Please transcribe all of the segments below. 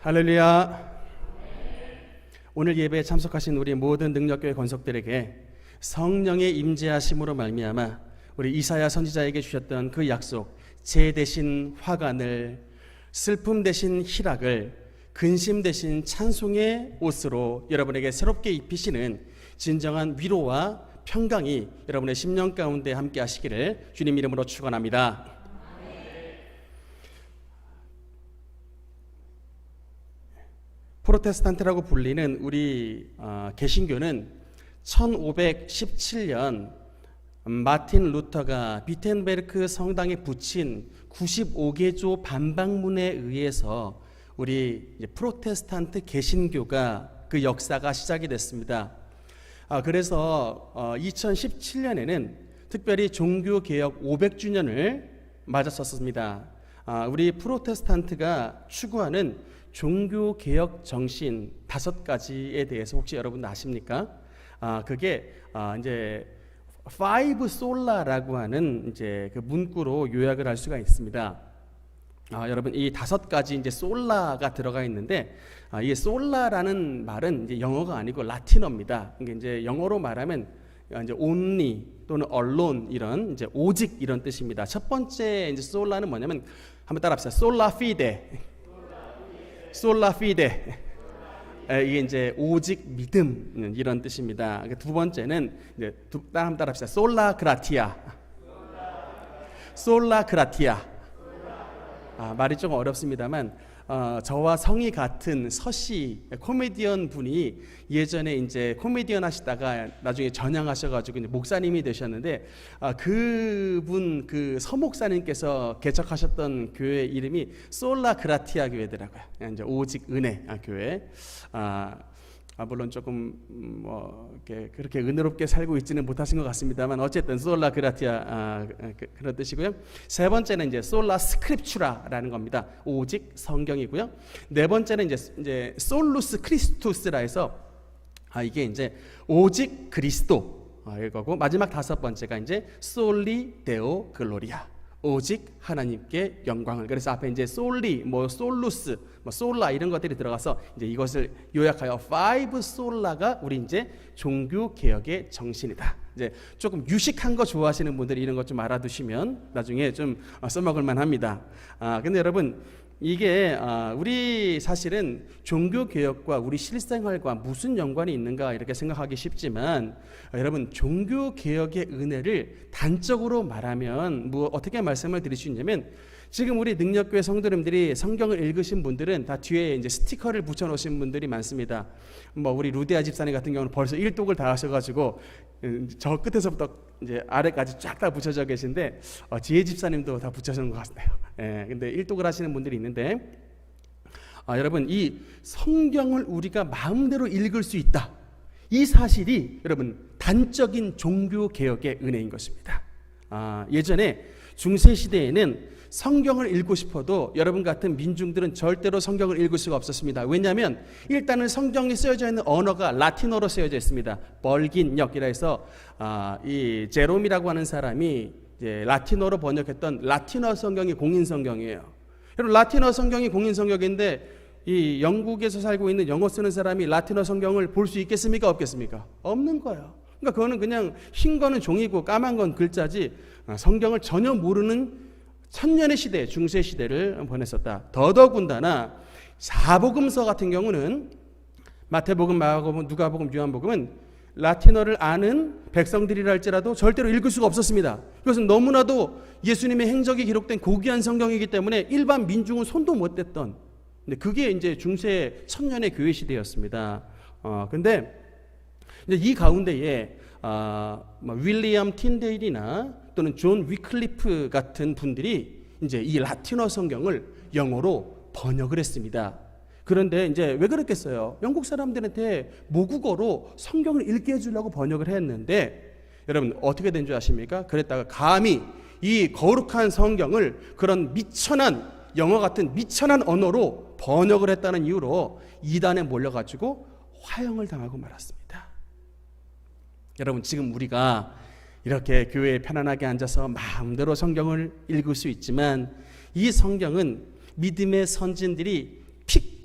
할렐루야. 오늘 예배에 참석하신 우리 모든 능력교회 권속들에게 성령의 임재하심으로 말미암아 우리 이사야 선지자에게 주셨던 그 약속, 재 대신 화관을, 슬픔 대신 희락을, 근심 대신 찬송의 옷으로 여러분에게 새롭게 입히시는 진정한 위로와 평강이 여러분의 심령 가운데 함께 하시기를 주님 이름으로 축원합니다. 프로테스탄트라고 불리는 우리 개신교는 1517년 마틴 루터가 비텐베르크 성당에 붙인 95개조 반박문에 의해서 우리 프로테스탄트 개신교가 그 역사가 시작이 됐습니다. 그래서 2017년에는 특별히 종교개혁 500주년을 맞았었습니다. 우리 프로테스탄트가 추구하는 종교개혁 정신 5가지에 대해서 혹시 여러분 아십니까? 그게 이제 Five Sola라고 하는 이제 그 문구로 요약을 할 수가 있습니다. 여러분 이 5가지 이제 솔라가 들어가 있는데 이 솔라라는 말은 이제 영어가 아니고 라틴어입니다. 이게 이제 영어로 말하면 이제 only 또는 alone 이런 이제 오직 이런 뜻입니다. 첫 번째 이제 솔라는 뭐냐면 한번 따라합시다. 솔라 피데. 솔라 피데. 이게 이제 오직 믿음 이런 뜻입니다. 두 번째는 이제 한번 따라합시다. 솔라 그라티아. 솔라 그라티아. 말이 좀 어렵습니다만 저와 성이 같은 서씨 코미디언 분이 예전에 이제 코미디언 하시다가 나중에 전향하셔가지고 이제 목사님이 되셨는데 그분 그 서목사님께서 개척하셨던 교회 이름이 솔라 그라티아 교회더라고요. 이제 오직 은혜 교회. 물론 조금 그렇게 은혜롭게 살고 있지는 못하신 것 같습니다만 어쨌든 솔라 그라티아 그런 뜻이고요. 세 번째는 이제 솔라 스크립추라라는 겁니다. 오직 성경이고요. 네 번째는 이제 솔루스 크리스투스라 해서 이게 이제 오직 그리스도 이거고, 마지막 5번째가 이제 솔리 데오 글로리아, 오직 하나님께 영광을. 그래서 앞에 이제 솔리, 솔루스, 솔라 이런 것들이 들어가서 이제 이것을 요약하여 Five Sola가 우리 이제 종교 개혁의 정신이다. 이제 조금 유식한 거 좋아하시는 분들이 이런 것 좀 알아두시면 나중에 좀 써먹을 만합니다. 근데 여러분 이게 우리 사실은 종교 개혁과 우리 실생활과 무슨 연관이 있는가 이렇게 생각하기 쉽지만 여러분 종교 개혁의 은혜를 단적으로 말하면 어떻게 말씀을 드릴 수 있냐면, 지금 우리 능력교회 성도님들이 성경을 읽으신 분들은 다 뒤에 이제 스티커를 붙여놓으신 분들이 많습니다. 우리 루디아 집사님 같은 경우는 벌써 1독을 다 하셔가지고 저 끝에서부터 이제 아래까지 쫙 다 붙여져 계신데 지혜 집사님도 다 붙여주는 것 같네요. 근데 1독을 하시는 분들이 있는데 여러분 이 성경을 우리가 마음대로 읽을 수 있다, 이 사실이 여러분 단적인 종교 개혁의 은혜인 것입니다. 예전에 중세시대에는 성경을 읽고 싶어도 여러분 같은 민중들은 절대로 성경을 읽을 수가 없었습니다. 왜냐하면 일단은 성경에 쓰여져 있는 언어가 라틴어로 쓰여져 있습니다. 벌긴역이라 해서 이 제롬이라고 하는 사람이 이제 라틴어로 번역했던 라틴어 성경이 공인 성경이에요. 여러분 라틴어 성경이 공인 성경인데 이 영국에서 살고 있는 영어 쓰는 사람이 라틴어 성경을 볼 수 있겠습니까? 없겠습니까? 없는 거예요. 그러니까 그거는 그냥 흰 거는 종이고 까만 건 글자지 성경을 전혀 모르는 천년의 시대, 중세 시대를 보냈었다. 더더군다나 사복음서 같은 경우는 마태복음, 마가복음, 누가복음, 요한복음은 라틴어를 아는 백성들이라 할지라도 절대로 읽을 수가 없었습니다. 이것은 너무나도 예수님의 행적이 기록된 고귀한 성경이기 때문에 일반 민중은 손도 못 댔던, 근데 그게 이제 중세 천년의 교회 시대였습니다. 근데 이제 이 가운데에 윌리엄 틴데일이나 또는 존 위클리프 같은 분들이 이제 이 라틴어 성경을 영어로 번역을 했습니다. 그런데 이제 왜 그랬겠어요? 영국 사람들한테 모국어로 성경을 읽게 해주려고 번역을 했는데 여러분 어떻게 된 줄 아십니까? 그랬다가 감히 이 거룩한 성경을 그런 미천한 영어 같은 미천한 언어로 번역을 했다는 이유로 이단에 몰려가지고 화형을 당하고 말았습니다. 여러분 지금 우리가 이렇게 교회에 편안하게 앉아서 마음대로 성경을 읽을 수 있지만 이 성경은 믿음의 선진들이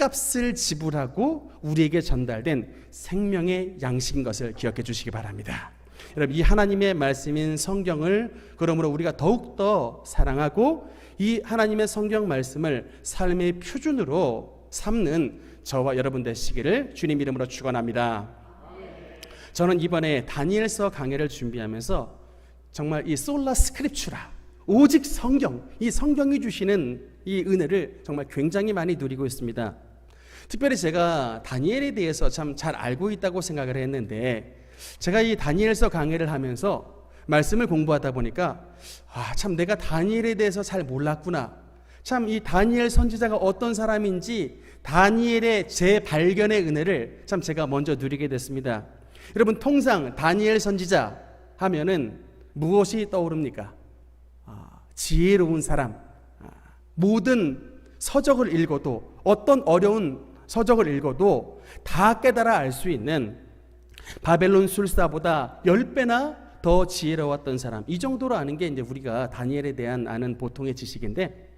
피값을 지불하고 우리에게 전달된 생명의 양식인 것을 기억해 주시기 바랍니다. 여러분, 이 하나님의 말씀인 성경을 그러므로 우리가 더욱더 사랑하고 이 하나님의 성경 말씀을 삶의 표준으로 삼는 저와 여러분 되시기를 주님 이름으로 축원합니다. 저는 이번에 다니엘서 강해를 준비하면서 정말 이 솔라 스크립추라, 오직 성경, 이 성경이 주시는 이 은혜를 정말 굉장히 많이 누리고 있습니다. 특별히 제가 다니엘에 대해서 참 잘 알고 있다고 생각을 했는데, 제가 이 다니엘서 강해를 하면서 말씀을 공부하다 보니까 참 내가 다니엘에 대해서 잘 몰랐구나. 참 이 다니엘 선지자가 어떤 사람인지 다니엘의 재발견의 은혜를 참 제가 먼저 누리게 됐습니다. 여러분, 통상 다니엘 선지자 하면은 무엇이 떠오릅니까? 지혜로운 사람. 모든 서적을 읽어도, 어떤 어려운 서적을 읽어도 다 깨달아 알 수 있는 바벨론 술사보다 10배나 더 지혜로웠던 사람, 이 정도로 아는 게 이제 우리가 다니엘에 대한 아는 보통의 지식인데,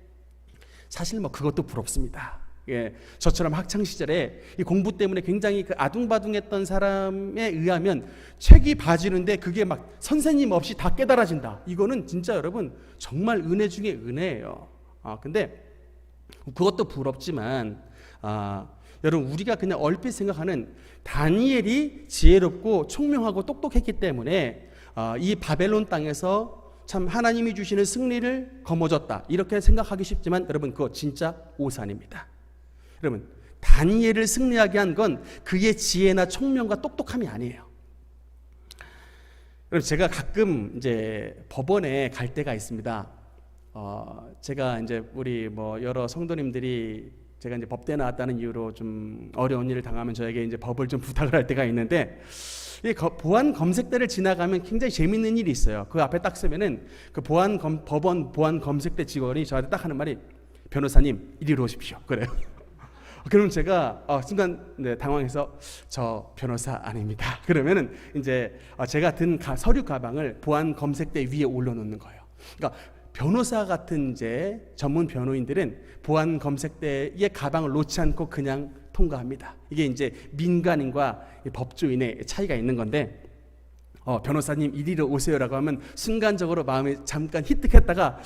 사실 뭐 그것도 부럽습니다. 예, 저처럼 학창 시절에 이 공부 때문에 굉장히 그 아둥바둥했던 사람에 의하면 책이 봐지는데 그게 막 선생님 없이 다 깨달아진다. 이거는 진짜 여러분 정말 은혜 중에 은혜예요. 근데 그것도 부럽지만 여러분, 우리가 그냥 얼핏 생각하는 다니엘이 지혜롭고 총명하고 똑똑했기 때문에 이 바벨론 땅에서 참 하나님이 주시는 승리를 거머쥐었다, 이렇게 생각하기 쉽지만 여러분, 그거 진짜 오산입니다. 여러분, 다니엘을 승리하게 한 건 그의 지혜나 총명과 똑똑함이 아니에요. 여러분, 제가 가끔 이제 법원에 갈 때가 있습니다. 제가 이제 우리 뭐 여러 성도님들이 제가 이제 법대 나왔다는 이유로 좀 어려운 일을 당하면 저에게 이제 법을 좀 부탁을 할 때가 있는데, 이 보안 검색대를 지나가면 굉장히 재밌는 일이 있어요. 그 앞에 딱 서면은 그 법원 보안 검색대 직원이 저한테 딱 하는 말이, 변호사님 이리로 오십시오. 그래요. 그러면 제가 순간 당황해서 저 변호사 아닙니다. 그러면은 이제 제가 든 서류 가방을 보안 검색대 위에 올려놓는 거예요. 그러니까 변호사 같은 이제 전문 변호인들은 보안 검색대의 가방을 놓지 않고 그냥 통과합니다. 이게 이제 민간인과 법조인의 차이가 있는 건데, 변호사님 이리로 오세요라고 하면 순간적으로 마음이 잠깐 히뜩했다가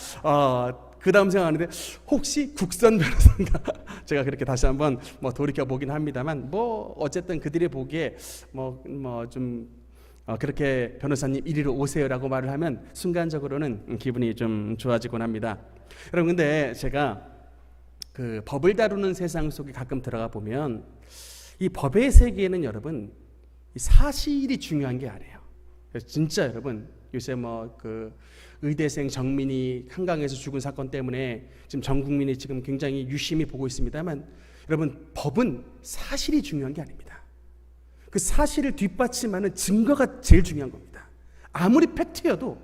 그 다음 생각하는데, 혹시 국선 변호사인가? 제가 그렇게 다시 한번 뭐 돌이켜 보긴 합니다만, 뭐 어쨌든 그들이 보기에 좀 그렇게 변호사님 이리로 오세요라고 말을 하면 순간적으로는 기분이 좀 좋아지곤 합니다. 여러분, 근데 제가 그 법을 다루는 세상 속에 가끔 들어가 보면 이 법의 세계에는 여러분 이 사실이 중요한 게 아니에요. 진짜 여러분, 요새 뭐 그 의대생 정민이 한강에서 죽은 사건 때문에 지금 전 국민이 지금 굉장히 유심히 보고 있습니다만, 여러분, 법은 사실이 중요한 게 아닙니다. 그 사실을 뒷받침하는 증거가 제일 중요한 겁니다. 아무리 팩트여도,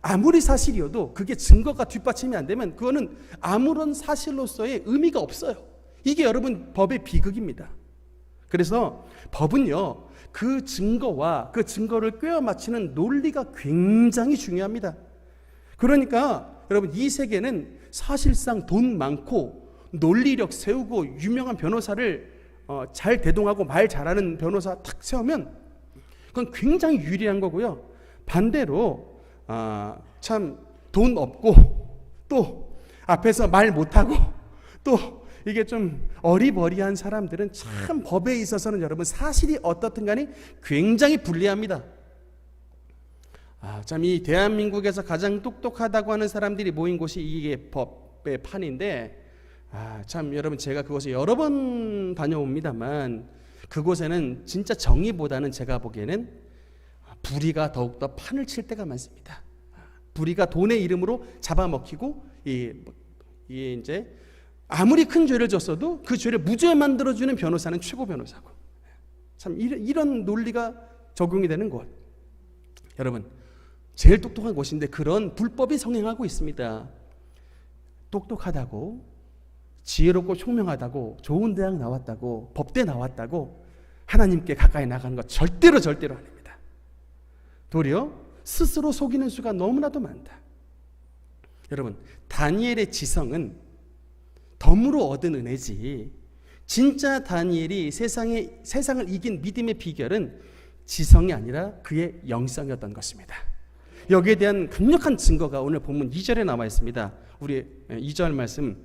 아무리 사실이어도 그게 증거가 뒷받침이 안 되면 그거는 아무런 사실로서의 의미가 없어요. 이게 여러분 법의 비극입니다. 그래서 법은요, 그 증거와 그 증거를 꿰어 맞추는 논리가 굉장히 중요합니다. 그러니까 여러분, 이 세계는 사실상 돈 많고 논리력 세우고 유명한 변호사를 잘 대동하고 말 잘하는 변호사 탁 세우면 그건 굉장히 유리한 거고요. 반대로 참 돈 없고 또 앞에서 말 못하고 또 이게 좀 어리버리한 사람들은 참 법에 있어서는 여러분 사실이 어떻든 간에 굉장히 불리합니다. 참 이 대한민국에서 가장 똑똑하다고 하는 사람들이 모인 곳이 이게 법의 판인데, 참 여러분, 제가 그곳에 여러 번 다녀옵니다만 그곳에는 진짜 정의보다는 제가 보기에는 불의가 더욱더 판을 칠 때가 많습니다. 불의가 돈의 이름으로 잡아먹히고 이제 아무리 큰 죄를 졌어도 그 죄를 무죄 만들어주는 변호사는 최고 변호사고, 참 이런 논리가 적용이 되는 곳, 여러분 제일 똑똑한 곳인데 그런 불법이 성행하고 있습니다. 똑똑하다고, 지혜롭고 총명하다고, 좋은 대학 나왔다고, 법대 나왔다고 하나님께 가까이 나가는 것 절대로 아닙니다. 도리어 스스로 속이는 수가 너무나도 많다. 여러분, 다니엘의 지성은 덤으로 얻은 은혜지 진짜 다니엘이 세상을 이긴 믿음의 비결은 지성이 아니라 그의 영성이었던 것입니다. 여기에 대한 강력한 증거가 오늘 본문 2절에 나와 있습니다. 우리 2절 말씀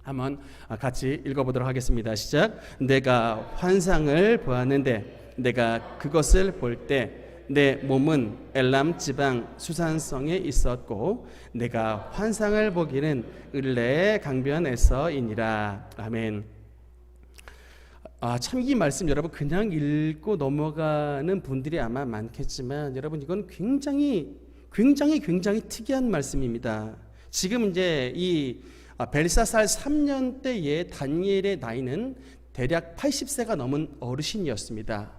한번 같이 읽어보도록 하겠습니다. 시작. 내가 환상을 보았는데 내가 그것을 볼 때 내 몸은 엘람 지방 수산성에 있었고 내가 환상을 보기는 을레 강변에서이니라. 아멘. 참 이 말씀 여러분 그냥 읽고 넘어가는 분들이 아마 많겠지만 여러분 이건 굉장히 특이한 말씀입니다. 지금 이제 이 벨사살 3년 때의 다니엘의 나이는 대략 80세가 넘은 어르신이었습니다.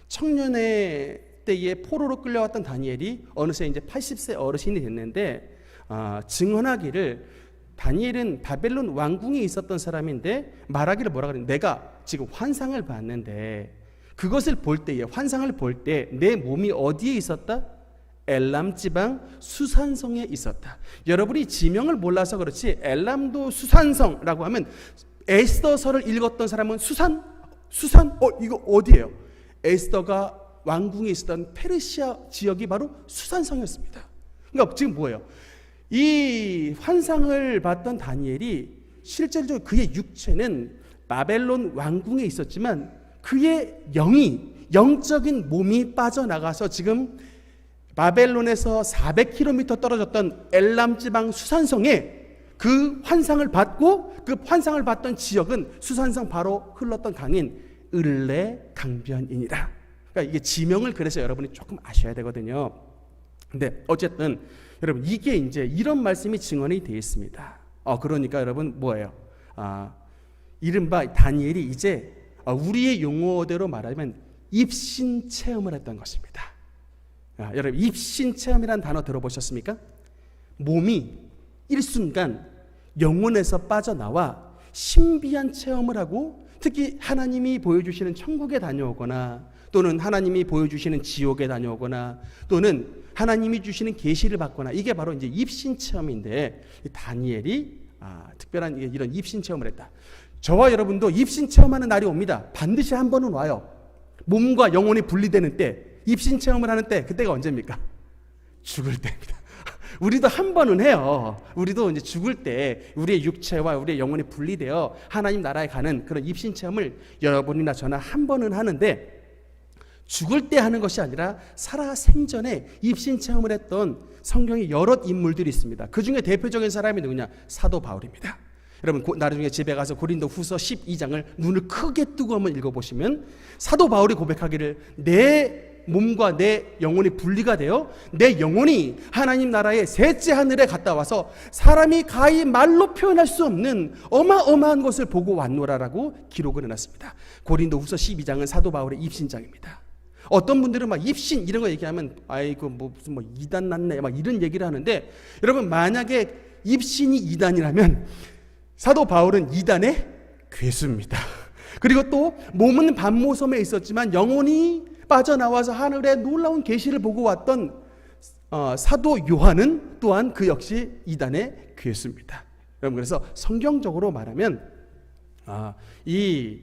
청년의 때에 포로로 끌려왔던 다니엘이 어느새 이제 80세 어르신이 됐는데 증언하기를 다니엘은 바벨론 왕궁에 있었던 사람인데 말하기를 뭐라 그러냐, 내가 지금 환상을 봤는데 그것을 볼 때에 환상을 볼 때 내 몸이 어디에 있었다? 엘람 지방 수산성에 있었다. 여러분이 지명을 몰라서 그렇지 엘람도 수산성라고 하면 에스더서를 읽었던 사람은 수산 이거 어디예요? 에스더가 왕궁에 있었던 페르시아 지역이 바로 수산성이었습니다. 그러니까 지금 뭐예요? 이 환상을 봤던 다니엘이 실질적으로 그의 육체는 바벨론 왕궁에 있었지만 그의 영적인 몸이 빠져나가서 지금 바벨론에서 400km 떨어졌던 엘람 지방 수산성에 그 환상을 받고 그 환상을 받던 지역은 수산성 바로 흘렀던 강인 을레 강변이니라. 그러니까 이게 지명을 그래서 여러분이 조금 아셔야 되거든요. 근데 어쨌든 여러분 이게 이제 이런 말씀이 증언이 되어 있습니다. 그러니까 여러분 뭐예요? 이른바 다니엘이 이제 우리의 용어대로 말하면 입신 체험을 했던 것입니다. 여러분 입신 체험이라는 단어 들어보셨습니까? 몸이 일순간 영혼에서 빠져나와 신비한 체험을 하고 특히 하나님이 보여주시는 천국에 다녀오거나 또는 하나님이 보여주시는 지옥에 다녀오거나 또는 하나님이 주시는 계시를 받거나 이게 바로 이제 입신 체험인데 다니엘이 특별한 이런 입신 체험을 했다. 저와 여러분도 입신 체험하는 날이 옵니다. 반드시 한 번은 와요. 몸과 영혼이 분리되는 때, 입신 체험을 하는 때, 그때가 언제입니까? 죽을 때입니다. 우리도 한 번은 해요. 우리도 이제 죽을 때 우리의 육체와 우리의 영혼이 분리되어 하나님 나라에 가는 그런 입신 체험을 여러분이나 저나 한 번은 하는데 죽을 때 하는 것이 아니라 살아 생전에 입신 체험을 했던 성경에 여러 인물들이 있습니다. 그 중에 대표적인 사람이 누구냐? 사도 바울입니다. 여러분 나중에 집에 가서 고린도 후서 12장을 눈을 크게 뜨고 한번 읽어보시면 사도 바울이 고백하기를 내 몸과 내 영혼이 분리가 되어 내 영혼이 하나님 나라의 셋째 하늘에 갔다 와서 사람이 가히 말로 표현할 수 없는 어마어마한 것을 보고 왔노라라고 기록을 해놨습니다. 고린도 후서 12장은 사도 바울의 입신장입니다. 어떤 분들은 막 입신 이런 거 얘기하면 아이고 무슨 이단 났네 막 이런 얘기를 하는데 여러분 만약에 입신이 이단이라면 사도 바울은 이단의 괴수입니다. 그리고 또 몸은 반모섬에 있었지만 영혼이 빠져나와서 하늘의 놀라운 계시를 보고 왔던 사도 요한은 또한 그 역시 이단의 괴수입니다. 여러분 그래서 성경적으로 말하면 이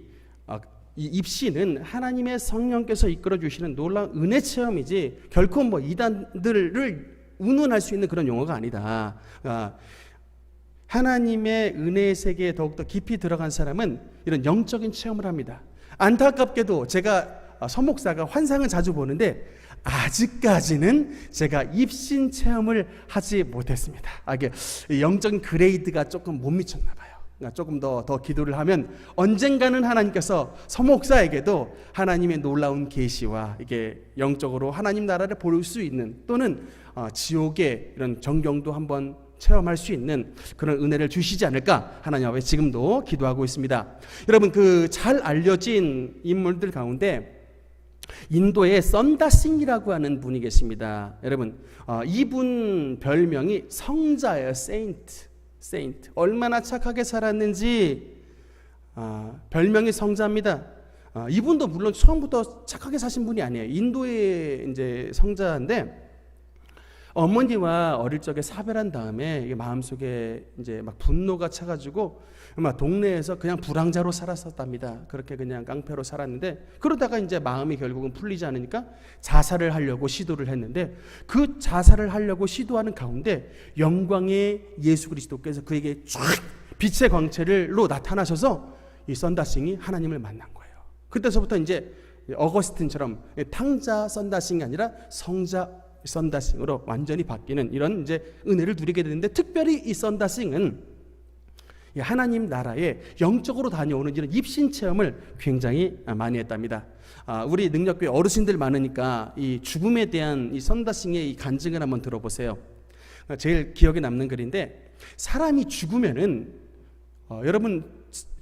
입신은 하나님의 성령께서 이끌어 주시는 놀라운 은혜 체험이지 결코 이단들을 운운할 수 있는 그런 용어가 아니다. 하나님의 은혜의 세계에 더욱더 깊이 들어간 사람은 이런 영적인 체험을 합니다. 안타깝게도 제가 서목사가 환상을 자주 보는데 아직까지는 제가 입신 체험을 하지 못했습니다. 이게 영적인 그레이드가 조금 못 미쳤나 봐요. 조금 더 기도를 하면 언젠가는 하나님께서 서목사에게도 하나님의 놀라운 계시와 이게 영적으로 하나님 나라를 볼 수 있는 또는 지옥의 이런 정경도 한번 체험할 수 있는 그런 은혜를 주시지 않을까 하나님 앞에 지금도 기도하고 있습니다. 여러분 그 잘 알려진 인물들 가운데 인도의 썬다싱이라고 하는 분이 계십니다. 여러분 이분 별명이 성자예요. 세인트. 얼마나 착하게 살았는지 별명이 성자입니다. 이분도 물론 처음부터 착하게 사신 분이 아니에요. 인도의 이제 성자인데 어머니와 어릴 적에 사별한 다음에 마음속에 이제 막 분노가 차가지고 막 동네에서 그냥 불황자로 살았었답니다. 그렇게 그냥 깡패로 살았는데, 그러다가 이제 마음이 결국은 풀리지 않으니까 자살을 하려고 시도를 했는데, 그 자살을 하려고 시도하는 가운데 영광의 예수 그리스도께서 그에게 쫙 빛의 광채로 나타나셔서 이 썬다싱이 하나님을 만난 거예요. 그때서부터 이제 어거스틴처럼 탕자 썬다싱이 아니라 성자 썬다싱으로 완전히 바뀌는 이런 이제 은혜를 누리게 되는데, 특별히 이 썬다싱은 하나님 나라에 영적으로 다녀오는 이런 입신 체험을 굉장히 많이 했답니다. 우리 능력교회 어르신들 많으니까 이 죽음에 대한 이 썬다싱의 이 간증을 한번 들어보세요. 제일 기억에 남는 글인데, 사람이 죽으면은 여러분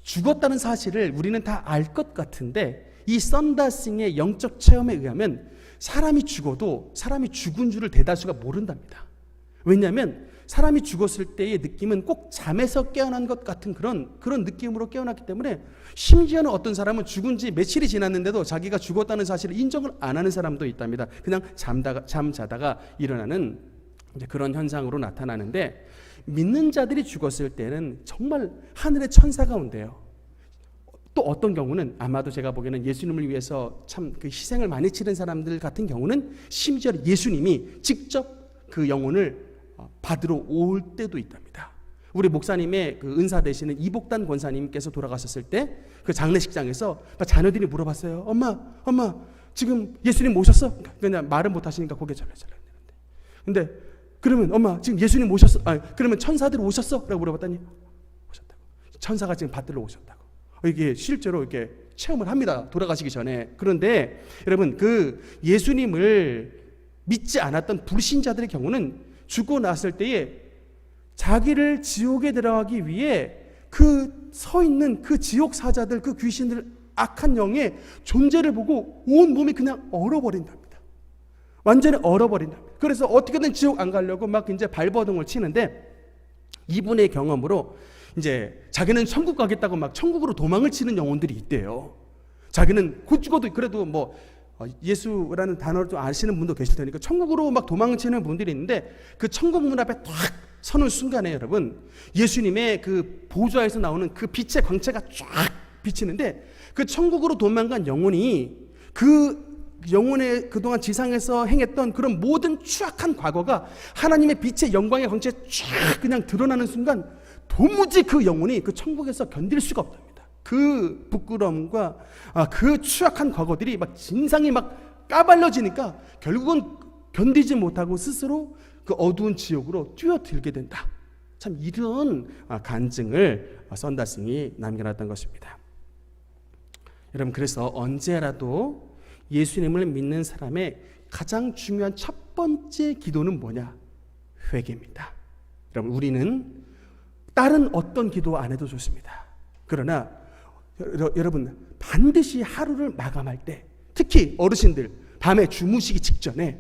죽었다는 사실을 우리는 다 알 것 같은데, 이 썬다싱의 영적 체험에 의하면 사람이 죽어도 사람이 죽은 줄을 대다수가 모른답니다. 왜냐하면 사람이 죽었을 때의 느낌은 꼭 잠에서 깨어난 것 같은 그런 느낌으로 깨어났기 때문에, 심지어는 어떤 사람은 죽은 지 며칠이 지났는데도 자기가 죽었다는 사실을 인정을 안 하는 사람도 있답니다. 그냥 잠자다가 일어나는 이제 그런 현상으로 나타나는데, 믿는 자들이 죽었을 때는 정말 하늘의 천사가 온대요. 또 어떤 경우는 아마도 제가 보기에는 예수님을 위해서 참 그 희생을 많이 치른 사람들 같은 경우는 심지어 예수님이 직접 그 영혼을 받으러 올 때도 있답니다. 우리 목사님의 그 은사 되시는 이복단 권사님께서 돌아가셨을 때 그 장례식장에서 자녀들이 물어봤어요. 엄마 지금 예수님 모셨어? 그냥 말은 못 하시니까 고개 절레절레 했는데, 근데 그러면 엄마 지금 예수님 모셨어? 그러면 천사들 오셨어? 라고 물어봤더니 오셨다고. 천사가 지금 받들러 오셨다고. 이게 실제로 이렇게 체험을 합니다. 돌아가시기 전에. 그런데 여러분, 그 예수님을 믿지 않았던 불신자들의 경우는 죽고 났을 때에 자기를 지옥에 들어가기 위해 그 서 있는 그 지옥 사자들, 그 귀신들, 악한 영의 존재를 보고 온 몸이 그냥 얼어버린답니다. 완전히 얼어버린답니다. 그래서 어떻게든 지옥 안 가려고 막 이제 발버둥을 치는데, 이분의 경험으로 이제 자기는 천국 가겠다고 막 천국으로 도망을 치는 영혼들이 있대요. 자기는 곧 죽어도 그래도 뭐 예수라는 단어를 좀 아시는 분도 계실 테니까 천국으로 막 도망치는 분들이 있는데, 그 천국 문 앞에 딱 서는 순간에 여러분, 예수님의 그 보좌에서 나오는 그 빛의 광채가 쫙 비치는데, 그 천국으로 도망간 영혼이 그 영혼의 그동안 지상에서 행했던 그런 모든 추악한 과거가 하나님의 빛의 영광의 광채에 쫙 그냥 드러나는 순간, 도무지 그 영혼이 그 천국에서 견딜 수가 없답니다. 그 부끄러움과 그 추악한 과거들이 막 진상이 막 까발려지니까 결국은 견디지 못하고 스스로 그 어두운 지옥으로 뛰어들게 된다. 참 이런 간증을 썬다싱이 남겨놨던 것입니다. 여러분, 그래서 언제라도 예수님을 믿는 사람의 가장 중요한 첫 번째 기도는 뭐냐? 회개입니다. 여러분, 우리는 다른 어떤 기도 안 해도 좋습니다. 그러나 여러분, 반드시 하루를 마감할 때, 특히 어르신들 밤에 주무시기 직전에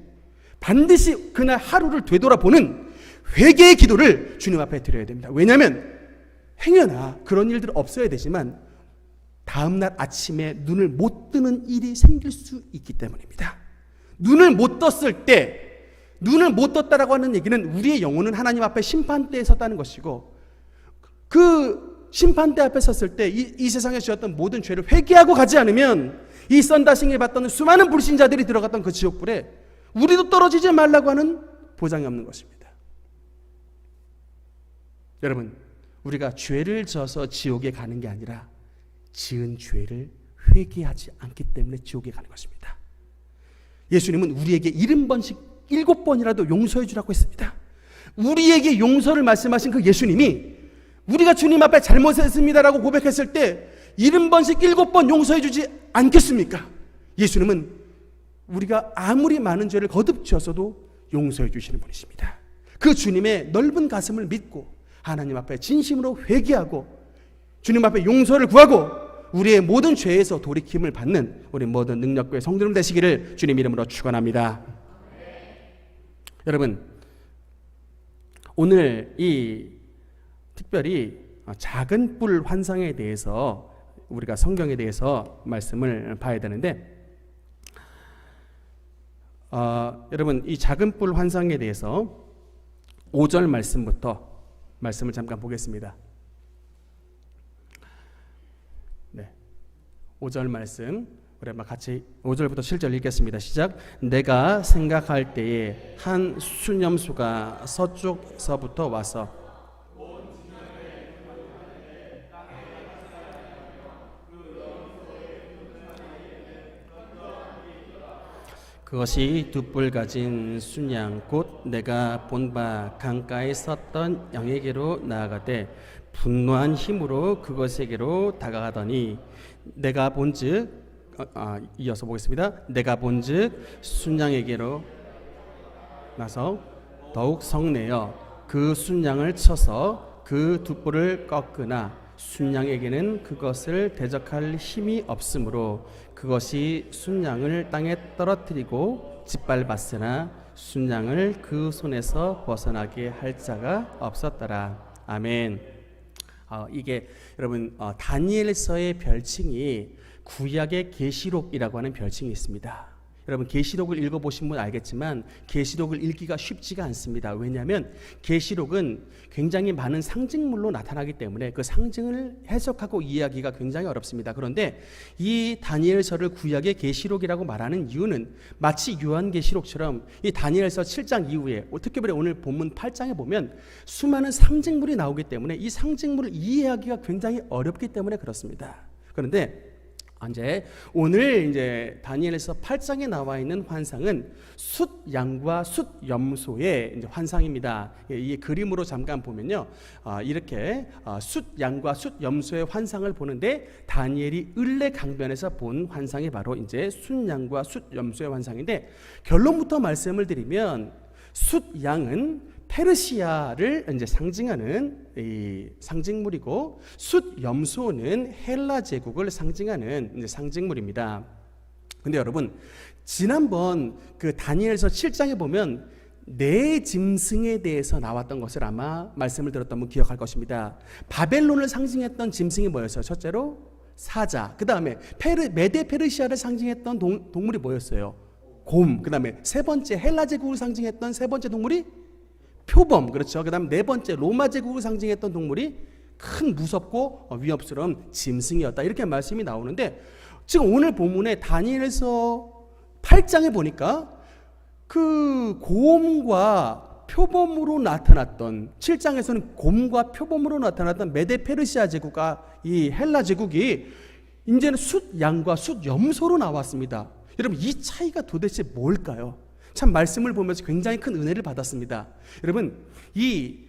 반드시 그날 하루를 되돌아보는 회개의 기도를 주님 앞에 드려야 됩니다. 왜냐하면 행여나 그런 일들 없어야 되지만 다음날 아침에 눈을 못 뜨는 일이 생길 수 있기 때문입니다. 눈을 못 떴을 때, 눈을 못 떴다라고 하는 얘기는 우리의 영혼은 하나님 앞에 심판대에 섰다는 것이고, 그 심판대 앞에 섰을 때 이 세상에 지었던 모든 죄를 회개하고 가지 않으면 이 썬다싱을 받던 수많은 불신자들이 들어갔던 그 지옥불에 우리도 떨어지지 말라고 하는 보장이 없는 것입니다. 여러분, 우리가 죄를 져서 지옥에 가는 게 아니라 지은 죄를 회개하지 않기 때문에 지옥에 가는 것입니다. 예수님은 우리에게 70번씩 7번이라도 용서해 주라고 했습니다. 우리에게 용서를 말씀하신 그 예수님이 우리가 주님 앞에 잘못했습니다라고 고백했을 때 70번씩 7번 용서해 주지 않겠습니까? 예수님은 우리가 아무리 많은 죄를 거듭 지었어도 용서해 주시는 분이십니다. 그 주님의 넓은 가슴을 믿고 하나님 앞에 진심으로 회개하고 주님 앞에 용서를 구하고 우리의 모든 죄에서 돌이킴을 받는 우리 모든 능력교회 성도님 되시기를 주님 이름으로 축원합니다. 여러분, 오늘 이 특별히 작은 뿔 환상에 대해서 우리가 성경에 대해서 말씀을 봐야 되는데, 여러분 이 작은 뿔 환상에 대해서 5절 말씀부터 말씀을 잠깐 보겠습니다. 네, 5절 말씀 우리 한번 같이 5절부터 7절 읽겠습니다. 시작. 내가 생각할 때에 한 수념수가 서쪽서부터 와서 그것이 두 뿔 가진 순양 곧 내가 본 바 강가에 섰던 양에게로 나아가되 분노한 힘으로 그것에게로 다가가더니 내가 본즉 이어서 보겠습니다. 내가 본즉 순양에게로 나서 더욱 성내어 그 순양을 쳐서 그 두 뿔을 꺾으나 순양에게는 그것을 대적할 힘이 없으므로 그것이 순양을 땅에 떨어뜨리고 짓밟았으나 순양을 그 손에서 벗어나게 할 자가 없었더라. 아멘. 이게 여러분 다니엘서의 별칭이 구약의 계시록이라고 하는 별칭이 있습니다. 여러분 계시록을 읽어보신 분 알겠지만 계시록을 읽기가 쉽지가 않습니다. 왜냐하면 계시록은 굉장히 많은 상징물로 나타나기 때문에 그 상징을 해석하고 이해하기가 굉장히 어렵습니다. 그런데 이 다니엘서를 구약의 계시록이라고 말하는 이유는 마치 요한계시록처럼 이 다니엘서 7장 이후에 특별히 오늘 본문 8장에 보면 수많은 상징물이 나오기 때문에 이 상징물을 이해하기가 굉장히 어렵기 때문에 그렇습니다. 그런데 이제 오늘 이제 다니엘서 8장에 나와 있는 환상은 숫양과 숫염소의 이제 환상입니다. 이 그림으로 잠깐 보면요, 이렇게 숫양과 숫염소의 환상을 보는데 다니엘이 을레 강변에서 본 환상이 바로 이제 숫양과 숫염소의 환상인데 결론부터 말씀을 드리면 숫양은 페르시아를 이제 상징하는 이 상징물이고 숫염소는 헬라 제국을 상징하는 이제 상징물입니다. 근데 여러분 지난번 그 다니엘서 7장에 보면 네 짐승에 대해서 나왔던 것을 아마 말씀을 들었던 분 기억할 것입니다. 바벨론을 상징했던 짐승이 뭐였어요? 첫째로 사자, 그 다음에 메데 페르시아를 상징했던 동물이 뭐였어요? 곰. 그 다음에 세 번째 헬라 제국을 상징했던 세 번째 동물이 표범. 그렇죠. 그 다음 네 번째 로마 제국을 상징했던 동물이 큰 무섭고 위협스러운 짐승이었다. 이렇게 말씀이 나오는데 지금 오늘 본문에 다니엘서 8장에 보니까 그 곰과 표범으로 나타났던 7장에서는 곰과 표범으로 나타났던 메데 페르시아 제국과 이 헬라 제국이 이제는 숫양과 숫염소로 나왔습니다. 여러분 이 차이가 도대체 뭘까요? 참 말씀을 보면서 굉장히 큰 은혜를 받았습니다. 여러분 이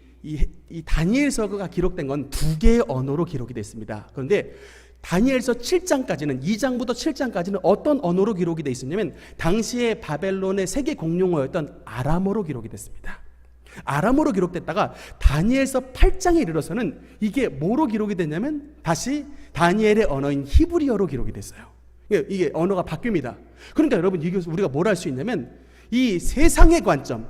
다니엘서가 기록된 건 두 개의 언어로 기록이 됐습니다. 그런데 다니엘서 7장까지는 2장부터 7장까지는 어떤 언어로 기록이 되어 있었냐면 당시에 바벨론의 세계 공용어였던 아람어로 기록이 됐습니다. 아람어로 기록됐다가 다니엘서 8장에 이르러서는 이게 뭐로 기록이 됐냐면 다시 다니엘의 언어인 히브리어로 기록이 됐어요. 이게 언어가 바뀝니다. 그러니까 여러분 이게 우리가 뭘 할 수 있냐면 이 세상의 관점,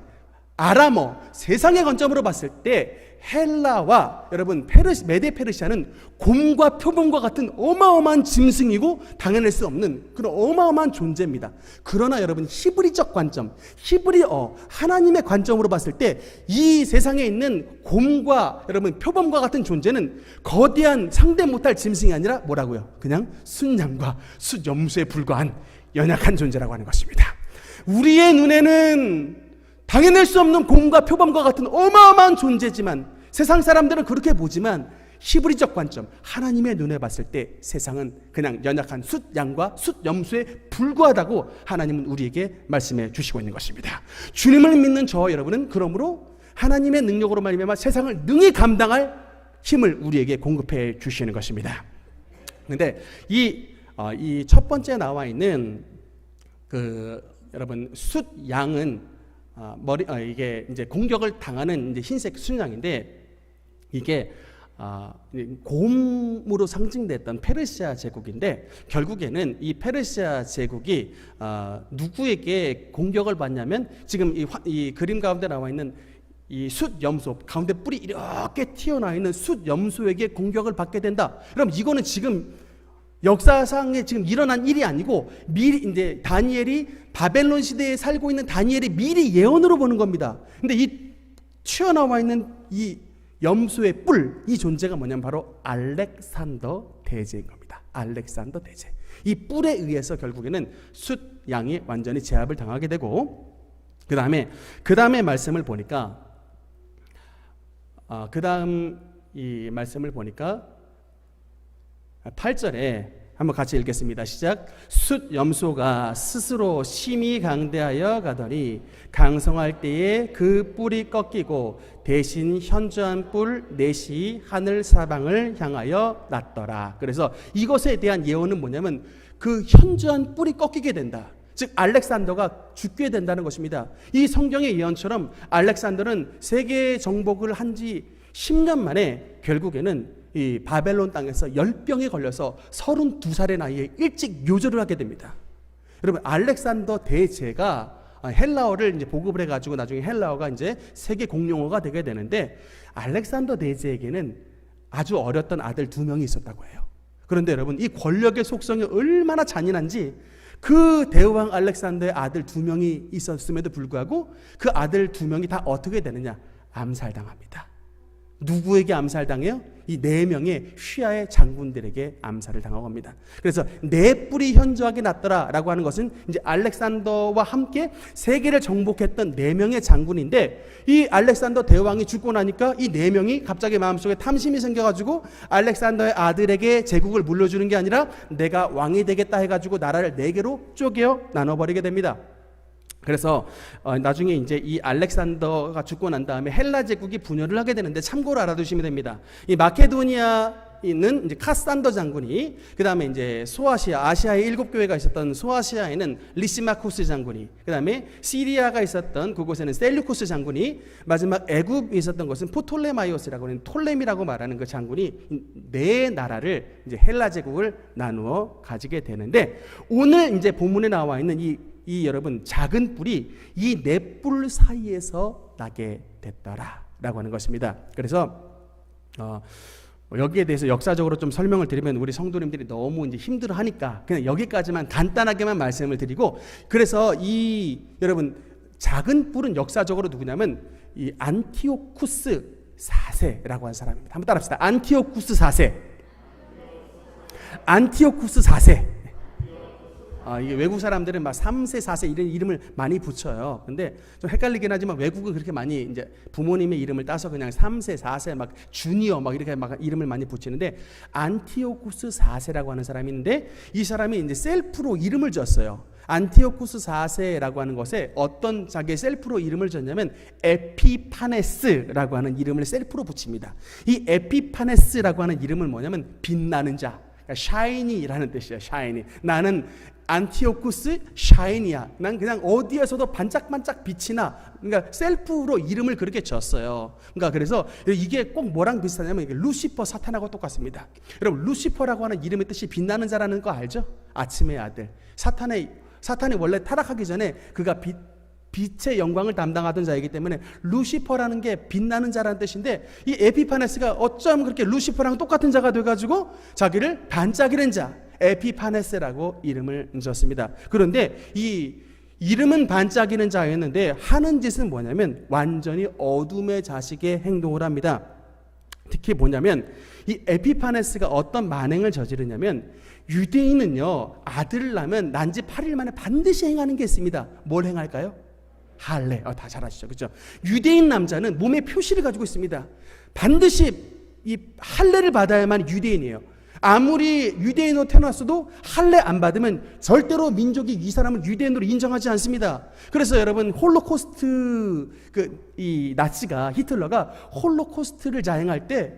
아람어, 세상의 관점으로 봤을 때 헬라와 여러분 메데 페르시아는 곰과 표범과 같은 어마어마한 짐승이고 당해낼 수 없는 그런 어마어마한 존재입니다. 그러나 여러분 히브리적 관점, 히브리어 하나님의 관점으로 봤을 때 이 세상에 있는 곰과 여러분 표범과 같은 존재는 거대한 상대 못할 짐승이 아니라 뭐라고요? 그냥 순양과 숫염소에 불과한 연약한 존재라고 하는 것입니다. 우리의 눈에는 당해낼 수 없는 곰과 표범과 같은 어마어마한 존재지만 세상 사람들은 그렇게 보지만 히브리적 관점, 하나님의 눈에 봤을 때 세상은 그냥 연약한 숫양과 숫염소에 불과하다고 하나님은 우리에게 말씀해 주시고 있는 것입니다. 주님을 믿는 저와 여러분은 그러므로 하나님의 능력으로 말미암아 세상을 능히 감당할 힘을 우리에게 공급해 주시는 것입니다. 그런데 이 첫 번째 나와 있는 여러분 숫양은 이게 이제 공격을 당하는 이제 흰색 순양인데 이게 곰으로 상징됐던 페르시아 제국인데 결국에는 이 페르시아 제국이 누구에게 공격을 받냐면 지금 이 그림 가운데 나와 있는 이 숫염소 가운데 뿔이 이렇게 튀어나와 있는 숫염소에게 공격을 받게 된다. 그럼 이거는 지금 역사상에 지금 일어난 일이 아니고 미리 이제 다니엘이 바벨론 시대에 살고 있는 다니엘이 미리 예언으로 보는 겁니다. 근데 이 튀어나와 있는 이 염소의 뿔, 이 존재가 뭐냐면 바로 알렉산더 대제인 겁니다. 알렉산더 대제. 이 뿔에 의해서 결국에는 숫 양이 완전히 제압을 당하게 되고, 그 다음에 말씀을 보니까 그 다음 이 말씀을 보니까 8절에 한번 같이 읽겠습니다. 시작. 숫 염소가 스스로 심히 강대하여 가더니 강성할 때에 그 뿔이 꺾이고 대신 현저한 뿔 넷이 하늘 사방을 향하여 났더라. 그래서 이것에 대한 예언은 뭐냐면 그 현저한 뿔이 꺾이게 된다. 즉 알렉산더가 죽게 된다는 것입니다. 이 성경의 예언처럼 알렉산더는 세계 정복을 한 지 10년 만에 결국에는 이 바벨론 땅에서 열병에 걸려서 32살의 나이에 일찍 묘절을 하게 됩니다. 여러분, 알렉산더 대제가 헬라어를 이제 보급을 해가지고 나중에 헬라어가 이제 세계 공용어가 되게 되는데, 알렉산더 대제에게는 아주 어렸던 아들 2명이 있었다고 해요. 그런데 여러분, 이 권력의 속성이 얼마나 잔인한지, 그 대왕 알렉산더의 아들 2명이 있었음에도 불구하고 그 아들 2명이 다 어떻게 되느냐? 암살당합니다. 누구에게 암살당해요? 이 4명의 휘하의 장군들에게 암살을 당하고 합니다. 그래서 네 뿔이 현저하게 났더라라고 하는 것은 이제 알렉산더와 함께 세계를 정복했던 4명의 장군인데, 이 알렉산더 대왕이 죽고 나니까 이 4명이 갑자기 마음속에 탐심이 생겨가지고 알렉산더의 아들에게 제국을 물려주는 게 아니라 내가 왕이 되겠다 해가지고 나라를 4개로 쪼개어 나눠버리게 됩니다. 그래서 나중에 이제 이 알렉산더가 죽고 난 다음에 헬라 제국이 분열을 하게 되는데, 참고로 알아두시면 됩니다. 이 마케도니아 있는 이제 카산더 장군이, 그 다음에 이제 소아시아, 아시아에 7교회가 있었던 소아시아에는 리시마코스 장군이, 그 다음에 시리아가 있었던 그곳에는 셀류코스 장군이, 마지막 애굽에 있었던 것은 포톨레마이오스라고 하는 톨레미라고 말하는 그 장군이 4나라를 이제 헬라 제국을 나누어 가지게 되는데, 오늘 이제 본문에 나와 있는 이 여러분 작은 뿔이 이 4뿔 사이에서 나게 됐더라라고 하는 것입니다. 그래서 여기에 대해서 역사적으로 좀 설명을 드리면 우리 성도님들이 너무 이제 힘들어하니까 그냥 여기까지만 간단하게만 말씀을 드리고, 그래서 이 여러분 작은 뿔은 역사적으로 누구냐면 이 안티오쿠스 4세라고 하는 사람입니다. 한번 따라합시다. 안티오쿠스 4세. 안티오쿠스 4세. 이게 외국 사람들은 막 3세, 4세 이런 이름을 많이 붙여요. 근데 좀 헷갈리긴 하지만 외국은 그렇게 많이 이제 부모님의 이름을 따서 그냥 3세, 4세 막 주니어 막 이렇게 막 이름을 많이 붙이는데, 안티오쿠스 4세라고 하는 사람이 있는데, 이 사람이 이제 셀프로 이름을 졌어요. 안티오쿠스 4세라고 하는 것에 어떤 자기의 셀프로 이름을 졌냐면 에피파네스라고 하는 이름을 셀프로 붙입니다. 이 에피파네스라고 하는 이름은 뭐냐면 빛나는 자, 그러니까 샤이니라는 뜻이에요. 샤이니. 나는 안티오쿠스 샤이니야. 난 그냥 어디에서도 반짝반짝 빛이 나. 그러니까 셀프로 이름을 그렇게 졌어요. 그러니까 그래서 이게 꼭 뭐랑 비슷하냐면 이게 루시퍼, 사탄하고 똑같습니다. 여러분, 루시퍼라고 하는 이름의 뜻이 빛나는 자라는 거 알죠? 아침의 아들. 사탄이 원래 타락하기 전에 그가 빛의 영광을 담당하던 자이기 때문에 루시퍼라는 게 빛나는 자라는 뜻인데, 이 에피파네스가 어쩜 그렇게 루시퍼랑 똑같은 자가 돼가지고 자기를 반짝이는 자, 에피파네스라고 이름을 졌습니다. 그런데 이 이름은 반짝이는 자였는데 하는 짓은 뭐냐면 완전히 어둠의 자식의 행동을 합니다. 특히 뭐냐면 이 에피파네스가 어떤 만행을 저지르냐면, 유대인은요 아들을 낳으면 난 지 8일 만에 반드시 행하는 게 있습니다. 뭘 행할까요? 할례. 다 잘 아시죠? 그렇죠? 유대인 남자는 몸에 표시를 가지고 있습니다. 반드시 이 할례를 받아야만 유대인이에요. 아무리 유대인으로 태어났어도 할례 안 받으면 절대로 민족이 이 사람을 유대인으로 인정하지 않습니다. 그래서 여러분, 홀로코스트 이 나치가, 히틀러가 홀로코스트를 자행할 때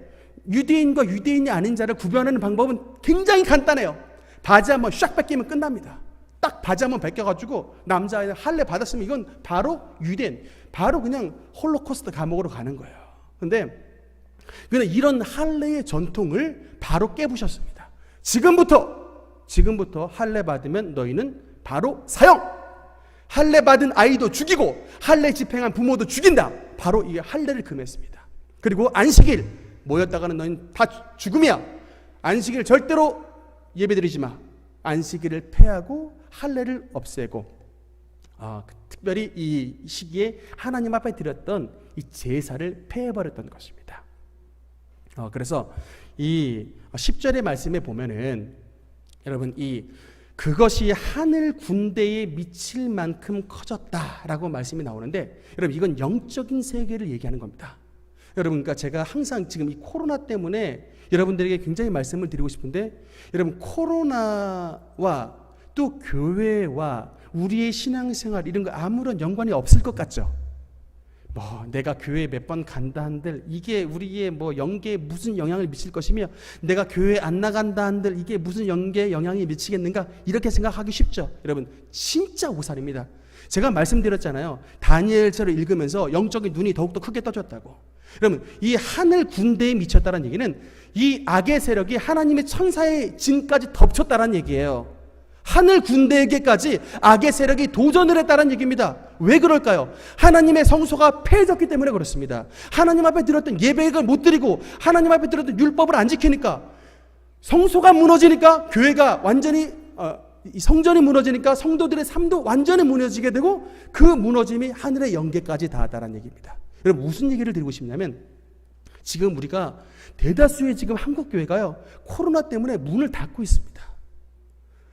유대인과 유대인이 아닌 자를 구별하는 방법은 굉장히 간단해요. 바지 한번 샥 벗기면 끝납니다. 딱 바지 한번 벗겨가지고 남자아이들 할례 받았으면 이건 바로 유대인, 바로 그냥 홀로코스트 감옥으로 가는 거예요. 근데 이런 할례의 전통을 바로 깨부셨습니다. 지금부터 할례 받으면 너희는 바로 사형! 할례 받은 아이도 죽이고 할례 집행한 부모도 죽인다. 바로 이 할례를 금했습니다. 그리고 안식일 모였다가는 너희는 다 죽음이야. 안식일 절대로 예배드리지 마. 안식일을 폐하고 할례를 없애고 특별히 이 시기에 하나님 앞에 드렸던 이 제사를 폐해버렸던 것입니다. 그래서 이 10절의 말씀에 보면은 여러분 그것이 하늘 군대에 미칠 만큼 커졌다라고 말씀이 나오는데, 여러분 이건 영적인 세계를 얘기하는 겁니다. 여러분, 그러니까 제가 항상 지금 이 코로나 때문에 여러분들에게 굉장히 말씀을 드리고 싶은데, 여러분 코로나와 또 교회와 우리의 신앙생활 이런 거 아무런 연관이 없을 것 같죠? 내가 교회 몇 번 간다 한들 이게 우리의 영계에 무슨 영향을 미칠 것이며, 내가 교회 안 나간다 한들 이게 무슨 영계에 영향이 미치겠는가, 이렇게 생각하기 쉽죠. 여러분 진짜 오산입니다. 제가 말씀드렸잖아요. 다니엘서를 읽으면서 영적인 눈이 더욱더 크게 떠졌다고. 여러분 이 하늘 군대에 미쳤다는 얘기는 이 악의 세력이 하나님의 천사의 진까지 덮쳤다는 얘기예요. 하늘 군대에게까지 악의 세력이 도전을 했다는 얘기입니다. 왜 그럴까요? 하나님의 성소가 폐해졌기 때문에 그렇습니다. 하나님 앞에 드렸던 예배를 못 드리고 하나님 앞에 드렸던 율법을 안 지키니까, 성소가 무너지니까 교회가 완전히 성전이 무너지니까 성도들의 삶도 완전히 무너지게 되고, 그 무너짐이 하늘의 영계까지 닿았다는 얘기입니다. 여러분 무슨 얘기를 드리고 싶냐면, 지금 우리가 대다수의 지금 한국 교회가요 코로나 때문에 문을 닫고 있습니다.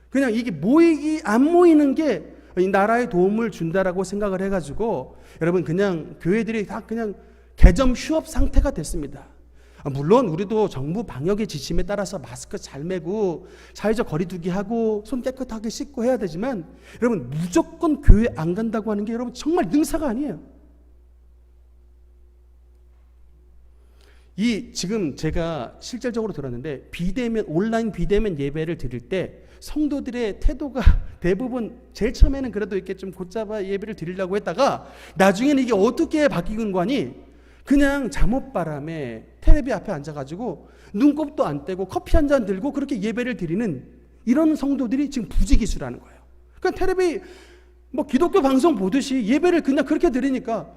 그냥 이게 안 모이는 게 이 나라에 도움을 준다라고 생각을 해가지고 여러분 그냥 교회들이 다 그냥 개점 휴업 상태가 됐습니다. 물론 우리도 정부 방역의 지침에 따라서 마스크 잘 매고 사회적 거리두기 하고 손 깨끗하게 씻고 해야 되지만, 여러분 무조건 교회 안 간다고 하는 게 여러분 정말 능사가 아니에요. 지금 제가 실질적으로 들었는데, 온라인 비대면 예배를 드릴 때 성도들의 태도가 대부분 제일 처음에는 그래도 이렇게 좀 곧잡아 예배를 드리려고 했다가 나중에는 이게 어떻게 바뀌는 거니, 그냥 잠옷바람에 텔레비 앞에 앉아가지고 눈곱도 안 떼고 커피 한 잔 들고 그렇게 예배를 드리는 이런 성도들이 지금 부지기수라는 거예요. 그러니까 텔레비 기독교 방송 보듯이 예배를 그냥 그렇게 드리니까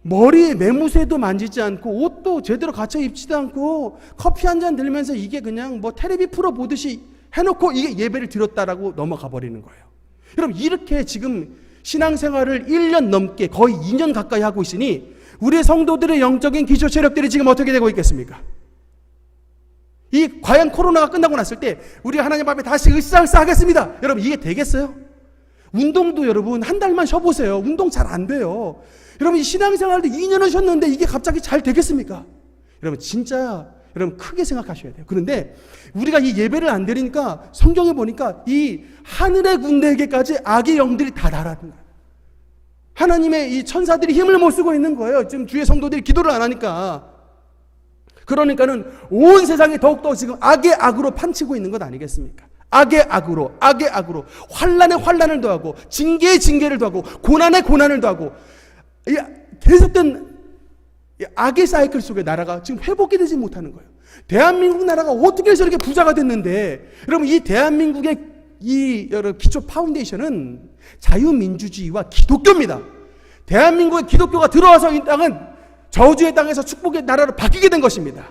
머리에 매무새도 만지지 않고 옷도 제대로 갖춰 입지도 않고 커피 한 잔 들면서 이게 그냥 텔레비 프로 보듯이 해놓고 이게 예배를 드렸다라고 넘어가 버리는 거예요. 여러분 이렇게 지금 신앙생활을 1년 넘게 거의 2년 가까이 하고 있으니 우리의 성도들의 영적인 기초 체력들이 지금 어떻게 되고 있겠습니까? 과연 코로나가 끝나고 났을 때 우리가 하나님 앞에 다시 으쌰으쌰 하겠습니다. 여러분 이게 되겠어요? 운동도 여러분 한 달만 쉬어보세요. 운동 잘 안 돼요. 여러분 신앙생활도 2년을 쉬었는데 이게 갑자기 잘 되겠습니까? 여러분 진짜 여러분 크게 생각하셔야 돼요. 그런데 우리가 이 예배를 안 드리니까 성경에 보니까 이 하늘의 군대에게까지 악의 영들이 다 달하는 거예요. 하나님의 이 천사들이 힘을 못 쓰고 있는 거예요. 지금 주의 성도들이 기도를 안 하니까. 그러니까는 온 세상이 더욱더 지금 악의 악으로 판치고 있는 것 아니겠습니까? 악의 악으로 환난에 환난을 더하고 징계에 징계를 더하고 고난에 고난을 더하고 계속된 악의 사이클 속에 나라가 지금 회복이 되지 못하는 거예요. 대한민국 나라가 어떻게 해서 이렇게 부자가 됐는데, 여러분 이 대한민국의 여러분 기초 파운데이션은 자유민주주의와 기독교입니다. 대한민국의 기독교가 들어와서 이 땅은 저주의 땅에서 축복의 나라로 바뀌게 된 것입니다.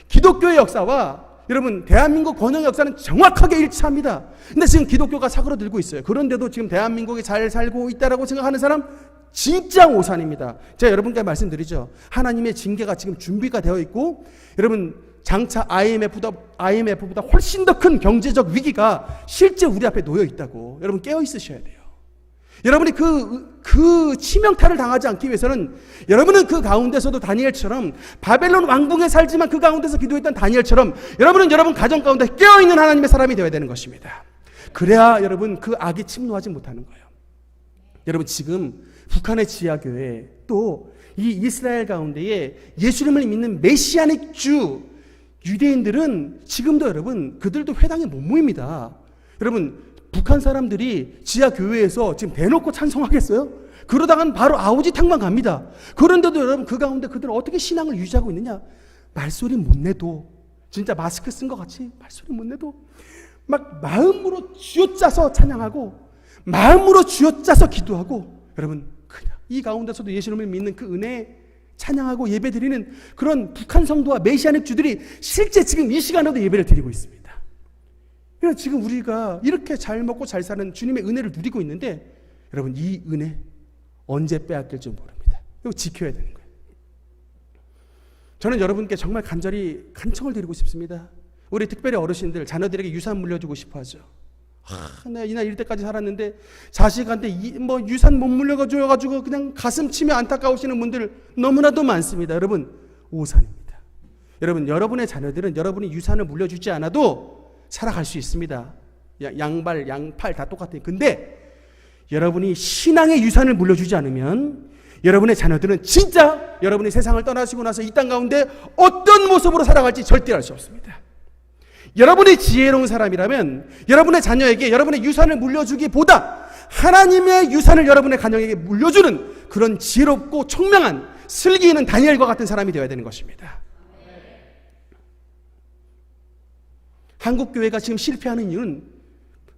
기독교의 역사와 여러분 대한민국 번영의 역사는 정확하게 일치합니다. 근데 지금 기독교가 사그러들고 있어요. 그런데도 지금 대한민국이 잘 살고 있다라고 생각하는 사람 진짜 오산입니다. 제가 여러분께 말씀드리죠. 하나님의 징계가 지금 준비가 되어 있고, 여러분 장차 IMF보다 훨씬 더 큰 경제적 위기가 실제 우리 앞에 놓여 있다고 여러분 깨어 있으셔야 돼요. 여러분이 그 치명타를 당하지 않기 위해서는 여러분은 그 가운데서도 다니엘처럼 바벨론 왕궁에 살지만 그 가운데서 기도했던 다니엘처럼 여러분은 여러분 가정 가운데 깨어있는 하나님의 사람이 되어야 되는 것입니다. 그래야 여러분 그 악이 침노하지 못하는 거예요. 여러분 지금 북한의 지하교회 또 이 이스라엘 가운데에 예수님을 믿는 메시아닉 주 유대인들은 지금도 여러분 그들도 회당에 못 모입니다. 여러분 북한 사람들이 지하교회에서 지금 대놓고 찬송하겠어요? 그러다간 바로 아우지탕만 갑니다. 그런데도 여러분 그 가운데 그들은 어떻게 신앙을 유지하고 있느냐? 말소리 못 내도, 진짜 마스크 쓴 것 같이 말소리 못 내도 막 마음으로 쥐어짜서 찬양하고 마음으로 쥐어짜서 기도하고, 여러분 그냥 이 가운데서도 예수님을 믿는 그 은혜에 찬양하고 예배드리는 그런 북한 성도와 메시아닉 주들이 실제 지금 이 시간에도 예배를 드리고 있습니다. 그러니까 지금 우리가 이렇게 잘 먹고 잘 사는 주님의 은혜를 누리고 있는데 여러분 이 은혜 언제 빼앗길지 모릅니다. 이거 지켜야 되는 거예요. 저는 여러분께 정말 간절히 간청을 드리고 싶습니다. 우리 특별히 어르신들 자녀들에게 유산 물려주고 싶어 하죠. 내가 이날 이럴 때까지 살았는데 자식한테 유산 못 물려가지고 그냥 가슴 치며 안타까우시는 분들 너무나도 많습니다. 여러분 오산입니다. 여러분 여러분의 자녀들은 여러분이 유산을 물려주지 않아도 살아갈 수 있습니다. 양발 양팔 다 똑같아요. 근데 여러분이 신앙의 유산을 물려주지 않으면 여러분의 자녀들은 진짜 여러분이 세상을 떠나시고 나서 이 땅 가운데 어떤 모습으로 살아갈지 절대 알 수 없습니다. 여러분이 지혜로운 사람이라면 여러분의 자녀에게 여러분의 유산을 물려주기보다 하나님의 유산을 여러분의 가정에게 물려주는 그런 지혜롭고 총명한 슬기 있는 다니엘과 같은 사람이 되어야 되는 것입니다. 한국 교회가 지금 실패하는 이유는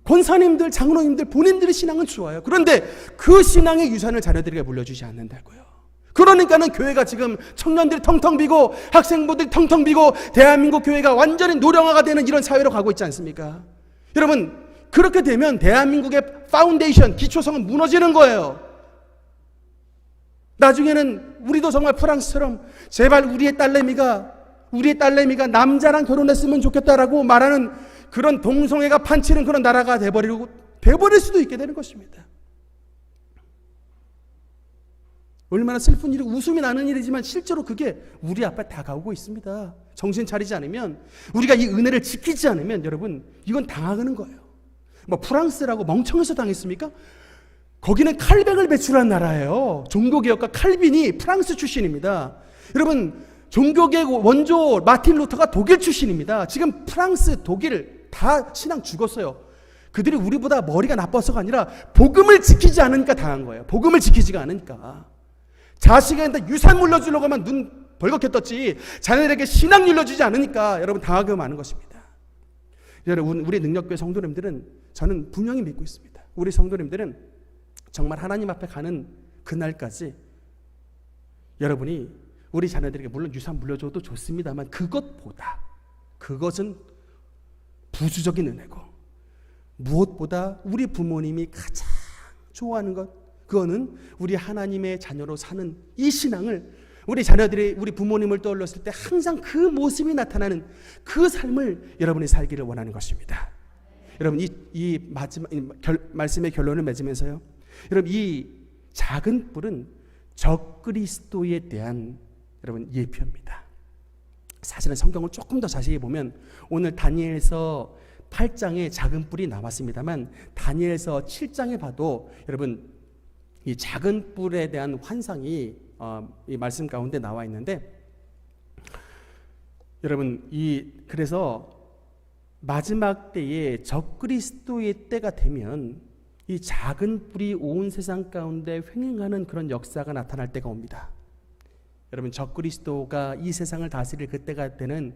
권사님들, 장로님들 본인들의 신앙은 좋아요. 그런데 그 신앙의 유산을 자녀들에게 물려주지 않는다고요. 그러니까는 교회가 지금 청년들이 텅텅 비고 학생부들이 텅텅 비고 대한민국 교회가 완전히 노령화가 되는 이런 사회로 가고 있지 않습니까? 여러분 그렇게 되면 대한민국의 파운데이션, 기초성은 무너지는 거예요. 나중에는 우리도 정말 프랑스처럼 제발 우리의 딸내미가 남자랑 결혼했으면 좋겠다라고 말하는 그런 동성애가 판치는 그런 나라가 돼버릴 수도 있게 되는 것입니다. 얼마나 슬픈 일이고 웃음이 나는 일이지만 실제로 그게 우리 앞에 다가오고 있습니다. 정신 차리지 않으면, 우리가 이 은혜를 지키지 않으면 여러분 이건 당하는 거예요. 프랑스라고 멍청해서 당했습니까? 거기는 칼뱅을 배출한 나라예요. 종교개혁가 칼빈이 프랑스 출신입니다. 여러분 종교개혁 원조 마틴 루터가 독일 출신입니다. 지금 프랑스, 독일 다 신앙 죽었어요. 그들이 우리보다 머리가 나빠서가 아니라 복음을 지키지 않으니까 당한 거예요. 복음을 지키지가 않으니까. 자식한테 유산 물려주려고 하면 눈 벌겋게 떴지 자녀들에게 신앙 물려주지 않으니까 여러분 당하게 많은 것입니다. 여러분 우리 능력교회 성도님들은 저는 분명히 믿고 있습니다. 우리 성도님들은 정말 하나님 앞에 가는 그날까지 여러분이 우리 자녀들에게 물론 유산 물려줘도 좋습니다만 그것은 부수적인 은혜고 무엇보다 우리 부모님이 가장 좋아하는 것 그거는 우리 하나님의 자녀로 사는 이 신앙을 우리 자녀들이 우리 부모님을 떠올렸을 때 항상 그 모습이 나타나는 그 삶을 여러분이 살기를 원하는 것입니다. 여러분 이 마지막 말씀의 결론을 맺으면서요. 여러분 이 작은 뿔은 적그리스도에 대한 여러분 예표입니다. 사실은 성경을 조금 더 자세히 보면 오늘 다니엘서 8장에 작은 뿔이 나왔습니다만 다니엘서 7장에 봐도 여러분 이 작은 뿔에 대한 환상이 이 말씀 가운데 나와 있는데 여러분 그래서 마지막 때에 적그리스도의 때가 되면 이 작은 뿔이 온 세상 가운데 횡행하는 그런 역사가 나타날 때가 옵니다. 여러분 적그리스도가 이 세상을 다스릴 그때가 되는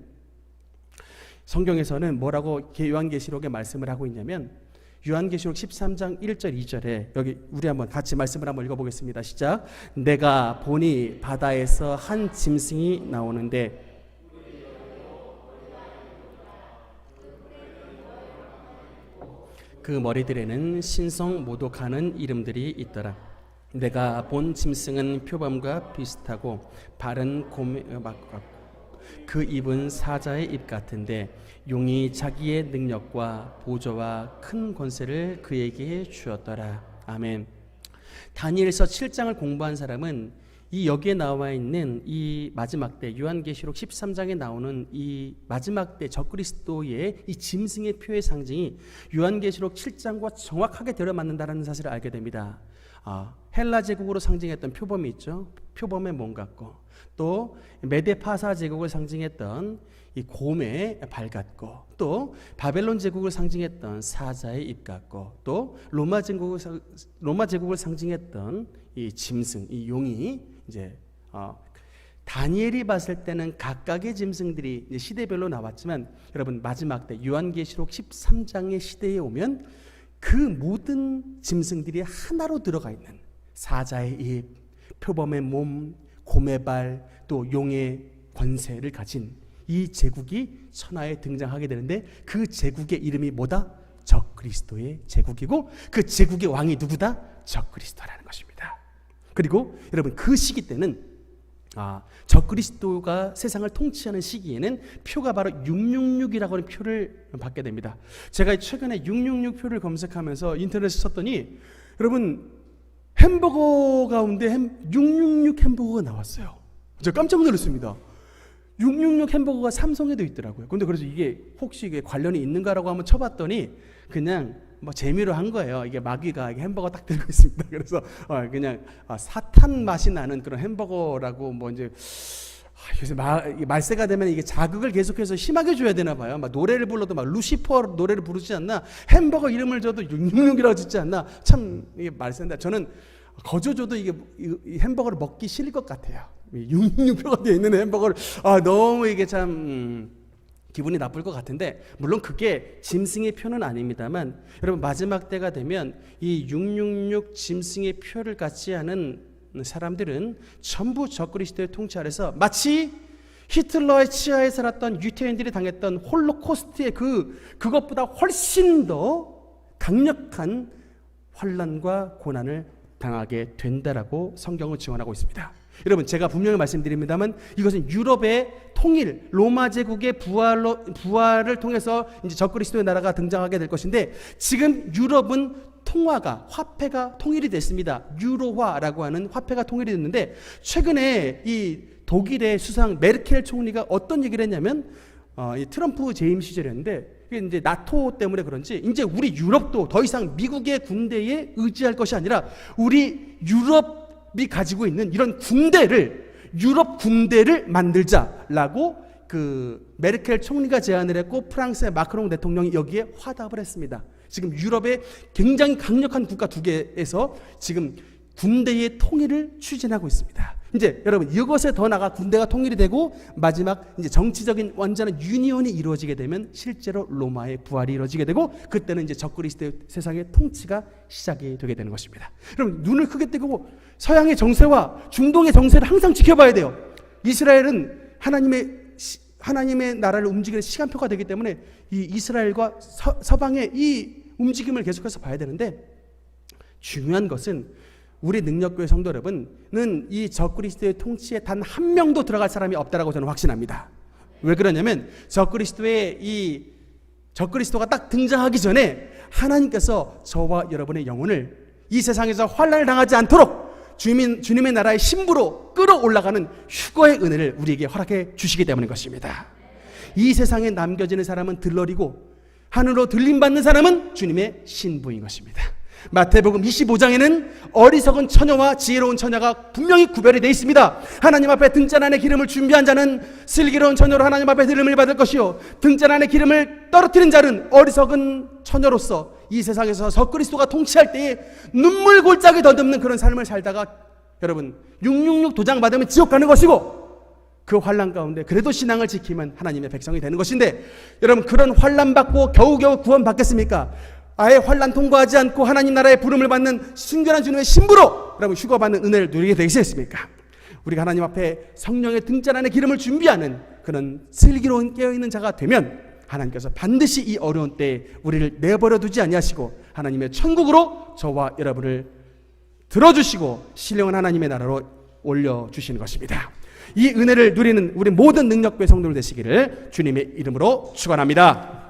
성경에서는 뭐라고 요한계시록에 말씀을 하고 있냐면 요한계시록 13장 1절 2절에 여기 우리 한번 같이 말씀을 한번 읽어보겠습니다. 시작. 내가 보니 바다에서 한 짐승이 나오는데 그 머리들에는 신성 모독하는 이름들이 있더라. 내가 본 짐승은 표범과 비슷하고 발은 곰의 같고 그 입은 사자의 입 같은데 용이 자기의 능력과 보조와 큰 권세를 그에게 주었더라. 아멘. 다니엘서 7장을 공부한 사람은 이 여기에 나와 있는 이 마지막 때 요한계시록 13장에 나오는 이 마지막 때 적그리스도의 이 짐승의 표의 상징이 요한계시록 7장과 정확하게 들어맞는다는 사실을 알게 됩니다. 헬라 제국으로 상징했던 표범이 있죠. 표범의 몸 같고 또 메데파사 제국을 상징했던 이 곰의 발 같고 또 바벨론 제국을 상징했던 사자의 입 같고 또 로마 제국을 상징했던 이 짐승, 이 용이 이제 다니엘이 봤을 때는 각각의 짐승들이 이제 시대별로 나왔지만 여러분 마지막 때 요한계시록 13장의 시대에 오면 그 모든 짐승들이 하나로 들어가 있는 사자의 입, 표범의 몸, 곰의 발, 또 용의 권세를 가진 이 제국이 천하에 등장하게 되는데 그 제국의 이름이 뭐다? 적그리스도의 제국이고 그 제국의 왕이 누구다? 적그리스도라는 것입니다. 그리고 여러분 그 시기 때는 적그리스도가 세상을 통치하는 시기에는 표가 바로 666이라고 하는 표를 받게 됩니다. 제가 최근에 666 표를 검색하면서 인터넷에 쳤더니 여러분 햄버거 가운데 666 햄버거가 나왔어요. 제가 깜짝 놀랐습니다. 666 햄버거가 삼성에도 있더라고요. 근데 그래서 이게 혹시 이게 관련이 있는가라고 한번 쳐봤더니 그냥 뭐 재미로 한 거예요. 이게 마귀가 햄버거 딱 들고 있습니다. 그래서 그냥 사탄 맛이 나는 그런 햄버거라고 뭐 이제 요새 말세가 되면 이게 자극을 계속해서 심하게 줘야 되나 봐요. 막 노래를 불러도 막 루시퍼 노래를 부르지 않나? 햄버거 이름을 줘도 666이라고 짓지 않나? 참 이게 말세인데 저는 거저 줘도 이게 이 햄버거를 먹기 싫을 것 같아요. 666표가 되어 있는 햄버거를 너무 이게 참 기분이 나쁠 것 같은데 물론 그게 짐승의 표는 아닙니다만 여러분 마지막 때가 되면 이 666 짐승의 표를 갖지 않은 사람들은 전부 적그리스도의 통치 아래서 마치 히틀러의 치하에 살았던 유태인들이 당했던 홀로코스트의 그것보다 훨씬 더 강력한 환난과 고난을 당하게 된다라고 성경은 증언하고 있습니다. 여러분 제가 분명히 말씀드립니다만 이것은 유럽의 통일, 로마 제국의 부활을 통해서 이제 적그리스도의 나라가 등장하게 될 것인데 지금 유럽은 화폐가 통일이 됐습니다. 유로화라고 하는 화폐가 통일이 됐는데 최근에 이 독일의 수상 메르켈 총리가 어떤 얘기를 했냐면 이 트럼프 재임 시절이었는데 이게 이제 나토 때문에 그런지 이제 우리 유럽도 더 이상 미국의 군대에 의지할 것이 아니라 우리 유럽이 가지고 있는 이런 유럽 군대를 만들자라고 그 메르켈 총리가 제안을 했고 프랑스의 마크롱 대통령이 여기에 화답을 했습니다. 지금 유럽의 굉장히 강력한 국가 두 개에서 지금 군대의 통일을 추진하고 있습니다. 이제 여러분 이것에 더 나아가 군대가 통일이 되고 마지막 이제 정치적인 완전한 유니온이 이루어지게 되면 실제로 로마의 부활이 이루어지게 되고 그때는 이제 적그리스도의 세상의 통치가 시작이 되게 되는 것입니다. 여러분 눈을 크게 뜨고 서양의 정세와 중동의 정세를 항상 지켜봐야 돼요. 이스라엘은 하나님의 나라를 움직이는 시간표가 되기 때문에 이 이스라엘과 서방의 이 움직임을 계속해서 봐야 되는데 중요한 것은 우리 능력교회 성도 여러분은 이 적그리스도의 통치에 단 한 명도 들어갈 사람이 없다라고 저는 확신합니다. 왜 그러냐면 적그리스도가 딱 등장하기 전에 하나님께서 저와 여러분의 영혼을 이 세상에서 환난을 당하지 않도록 주님의 나라의 신부로 끌어올라가는 휴거의 은혜를 우리에게 허락해 주시기 때문인 것입니다. 이 세상에 남겨지는 사람은 들러리고 하늘로 들림받는 사람은 주님의 신부인 것입니다. 마태복음 25장에는 어리석은 처녀와 지혜로운 처녀가 분명히 구별이 되어 있습니다. 하나님 앞에 등잔 안에 기름을 준비한 자는 슬기로운 처녀로 하나님 앞에 들음을 받을 것이요 등잔 안에 기름을 떨어뜨린 자는 어리석은 처녀로서 이 세상에서 적그리스도가 통치할 때에 눈물 골짜기 더듬는 그런 삶을 살다가 여러분 666 도장 받으면 지옥 가는 것이고 그 환난 가운데 그래도 신앙을 지키면 하나님의 백성이 되는 것인데 여러분 그런 환난 받고 겨우겨우 구원 받겠습니까? 아예 환난 통과하지 않고 하나님 나라의 부름을 받는 순결한 주님의 신부로 여러분 휴거받는 은혜를 누리게 되겠습니까? 우리가 하나님 앞에 성령의 등잔 안에 기름을 준비하는 그런 슬기로운 깨어있는 자가 되면 하나님께서 반드시 이 어려운 때에 우리를 내버려 두지 아니하시고 하나님의 천국으로 저와 여러분을 들어주시고 신령한 하나님의 나라로 올려주시는 것입니다. 이 은혜를 누리는 우리 모든 능력교회 성도들 되시기를 주님의 이름으로 축원합니다.